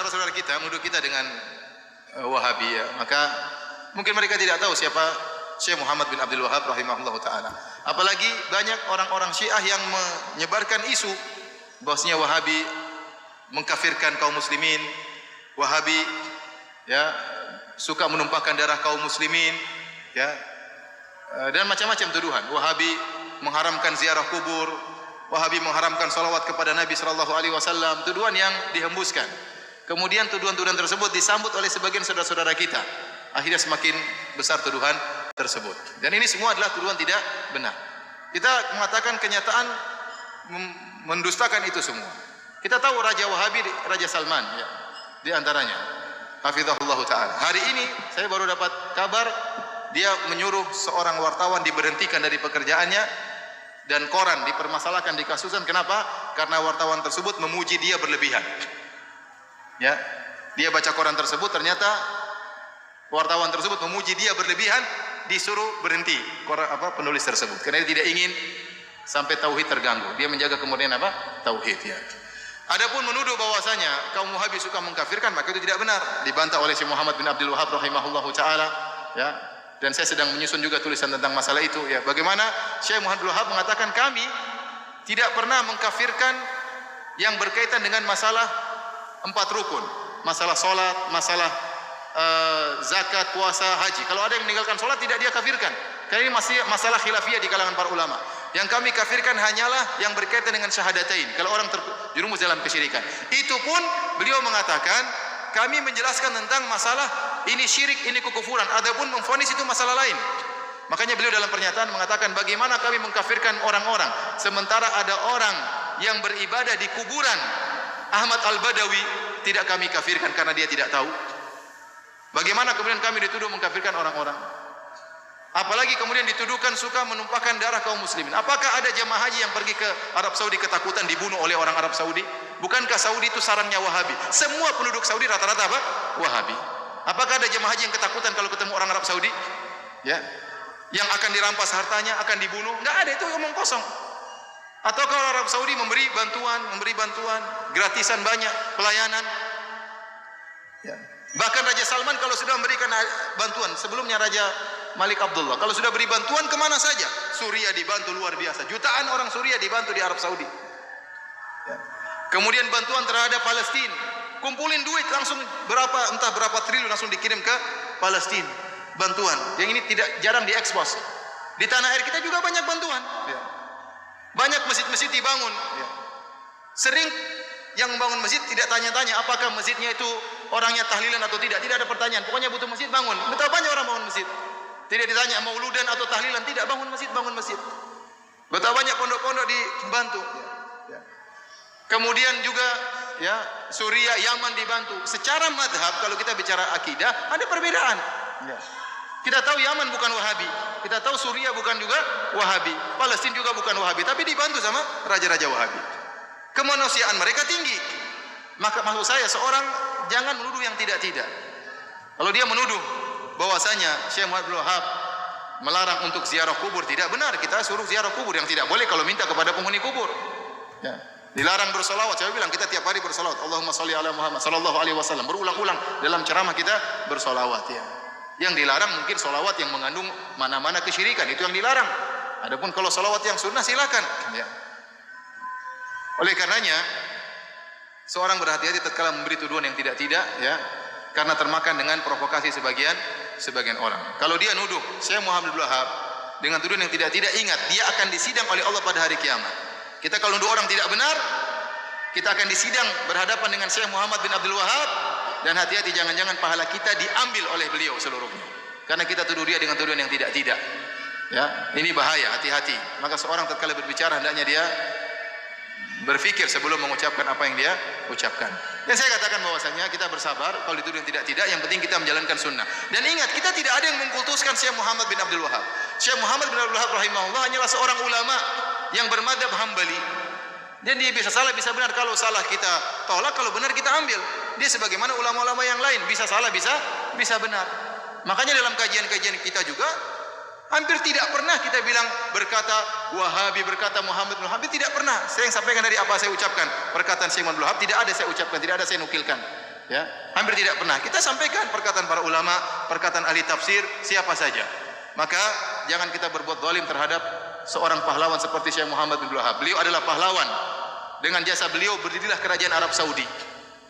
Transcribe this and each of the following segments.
saudara-saudara kita menuduh kita dengan Wahabi, ya, maka mungkin mereka tidak tahu siapa Syekh Muhammad bin Abdul Wahab rahimahullah taala. Apalagi banyak orang-orang Syiah yang menyebarkan isu bahwasanya Wahabi mengkafirkan kaum muslimin, Wahabi ya suka menumpahkan darah kaum muslimin, ya, dan macam-macam tuduhan. Wahabi mengharamkan ziarah kubur, Wahabi mengharamkan salawat kepada Nabi sallallahu alaihi wasallam, tuduhan yang dihembuskan. Kemudian tuduhan-tuduhan tersebut disambut oleh sebagian saudara-saudara kita. Akhirnya semakin besar tuduhan tersebut. Dan ini semua adalah tuduhan tidak benar. Kita mengatakan kenyataan mendustakan itu semua. Kita tahu Raja Wahabi, Raja Salman, ya, di antaranya. Hafizahullah ta'ala. Hari ini saya baru dapat kabar dia menyuruh seorang wartawan diberhentikan dari pekerjaannya dan koran dipermasalahkan, dikasuskan. Kenapa? Karena wartawan tersebut memuji dia berlebihan. Ya, dia baca koran tersebut, ternyata wartawan tersebut memuji dia berlebihan, disuruh berhenti penulis tersebut karena dia tidak ingin sampai tauhid terganggu. Dia menjaga kemudian tauhid, ya. Adapun menuduh bahwasanya kaum Wahabi suka mengkafirkan, maka itu tidak benar. Dibantah oleh Syekh Muhammad bin Abdul Wahab rahimahullahu taala, ya. Dan saya sedang menyusun juga tulisan tentang masalah itu, ya. Bagaimana Syekh Muhammad bin Wahab mengatakan kami tidak pernah mengkafirkan yang berkaitan dengan masalah 4 rukun, masalah salat, masalah zakat, puasa, haji. Kalau ada yang meninggalkan salat tidak dia kafirkan. Karena ini masih masalah khilafiyah di kalangan para ulama. Yang kami kafirkan hanyalah yang berkaitan dengan syahadatain. Kalau orang terjerumus dalam kesyirikan. Itu pun beliau mengatakan kami menjelaskan tentang masalah ini syirik, ini kekufuran. Adapun memvonis itu masalah lain. Makanya beliau dalam pernyataan mengatakan bagaimana kami mengkafirkan orang-orang sementara ada orang yang beribadah di kuburan Ahmad Al-Badawi tidak kami kafirkan karena dia tidak tahu. Bagaimana kemudian kami dituduh mengkafirkan orang-orang? Apalagi kemudian dituduhkan suka menumpahkan darah kaum muslimin. Apakah ada jemaah haji yang pergi ke Arab Saudi ketakutan dibunuh oleh orang Arab Saudi? Bukankah Saudi itu sarangnya Wahabi? Semua penduduk Saudi rata-rata apa? Wahabi. Apakah ada jemaah haji yang ketakutan kalau ketemu orang Arab Saudi? Ya, yang akan dirampas hartanya, akan dibunuh? Enggak ada, itu omong kosong. Atau kalau Arab Saudi memberi bantuan, gratisan banyak, pelayanan. Ya. Bahkan Raja Salman kalau sudah memberikan bantuan, sebelumnya Raja Malik Abdullah, kalau sudah beri bantuan kemana saja, Suriah dibantu luar biasa. Jutaan orang Suriah dibantu di Arab Saudi. Ya. Kemudian bantuan terhadap Palestina, kumpulin duit langsung entah berapa triliun langsung dikirim ke Palestina. Bantuan, yang ini tidak jarang diekspos. Di tanah air kita juga banyak bantuan. Ya. Banyak masjid-masjid dibangun. Ya. Sering yang membangun masjid tidak tanya-tanya apakah masjidnya itu orangnya tahlilan atau tidak. Tidak ada pertanyaan. Pokoknya butuh masjid, bangun. Betapa banyak orang bangun masjid. Tidak ditanya mauludan atau tahlilan. Tidak, bangun masjid, bangun masjid. Betapa banyak pondok-pondok dibantu. Ya. Kemudian juga ya Suriah, Yaman dibantu. Secara madhab kalau kita bicara akidah ada perbedaan. Ya. Kita tahu Yaman bukan Wahabi, kita tahu Suriah bukan juga Wahabi, Palestina juga bukan Wahabi, tapi dibantu sama raja-raja Wahabi. Kemanusiaan mereka tinggi. Maka maksud saya seorang jangan menuduh yang tidak-tidak. Kalau dia menuduh bahwasanya Syekh Muhammad bin Wahab melarang untuk ziarah kubur, tidak benar. Kita suruh ziarah kubur, yang tidak boleh kalau minta kepada penghuni kubur. Ya. Dilarang bersolawat. Saya bilang kita tiap hari bersolawat. Allahumma sholli ala Muhammad sallallahu alaihi wasallam. Berulang-ulang dalam ceramah kita bersolawat, ya. Yang dilarang mungkin solawat yang mengandung mana-mana kesyirikan, itu yang dilarang. Adapun kalau solawat yang sunnah silakan. Ya. Oleh karenanya seorang berhati-hati tatkala memberi tuduhan yang tidak-tidak, ya, karena termakan dengan provokasi sebagian orang. Kalau dia nuduh Syekh Muhammad bin Wahab dengan tuduhan yang tidak-tidak, ingat dia akan disidang oleh Allah pada hari kiamat. Kita kalau nuduh orang tidak benar, kita akan disidang berhadapan dengan Syekh Muhammad bin Abdul Wahab. Dan hati-hati jangan-jangan pahala kita diambil oleh beliau seluruhnya. Karena kita tuduh dia dengan tuduhan yang tidak-tidak. Ya, ini bahaya, hati-hati. Maka seorang tatkala berbicara hendaknya dia berpikir sebelum mengucapkan apa yang dia ucapkan. Dan saya katakan bahwasanya kita bersabar kalau dituduh yang tidak-tidak, yang penting kita menjalankan sunnah. Dan ingat, kita tidak ada yang mengkultuskan Syekh Muhammad bin Abdul Wahab. Syekh Muhammad bin Abdul Wahab rahimahullah hanyalah seorang ulama yang bermadzhab Hambali. Dan dia bisa salah, bisa benar. Kalau salah kita tolak, kalau benar kita ambil. Dia sebagaimana ulama-ulama yang lain, bisa salah, bisa benar. Makanya dalam kajian-kajian kita juga hampir tidak pernah kita bilang berkata Wahabi, berkata Muhammad bin Wahab, tidak pernah. Saya yang sampaikan dari apa saya ucapkan. Perkataan Syekh Muhammad bin Wahab tidak ada saya ucapkan, tidak ada saya nukilkan. Ya, hampir tidak pernah. Kita sampaikan perkataan para ulama, perkataan ahli tafsir, siapa saja. Maka jangan kita berbuat zalim terhadap seorang pahlawan seperti Syekh Muhammad bin Abdul Wahab. Beliau adalah pahlawan. Dengan jasa beliau berdirilah kerajaan Arab Saudi.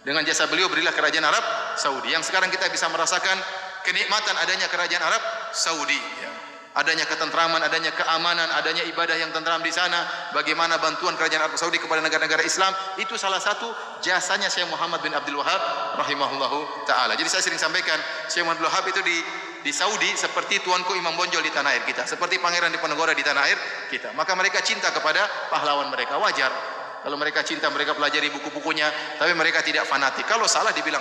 Dengan jasa beliau berdirilah kerajaan Arab Saudi. Yang sekarang kita bisa merasakan kenikmatan adanya kerajaan Arab Saudi. Ya. Adanya ketentraman, adanya keamanan, adanya ibadah yang tentram di sana. Bagaimana bantuan kerajaan Arab Saudi kepada negara-negara Islam, itu salah satu jasanya Syekh Muhammad bin Abdul Wahab rahimahullahu taala. Jadi saya sering sampaikan, Syekh Muhammad bin Abdul Wahab itu di Saudi seperti tuanku Imam Bonjol di tanah air kita, seperti Pangeran Diponegoro di tanah air kita. Maka mereka cinta kepada pahlawan mereka, wajar. Kalau mereka cinta, mereka pelajari buku-bukunya, tapi mereka tidak fanatik. Kalau salah dibilang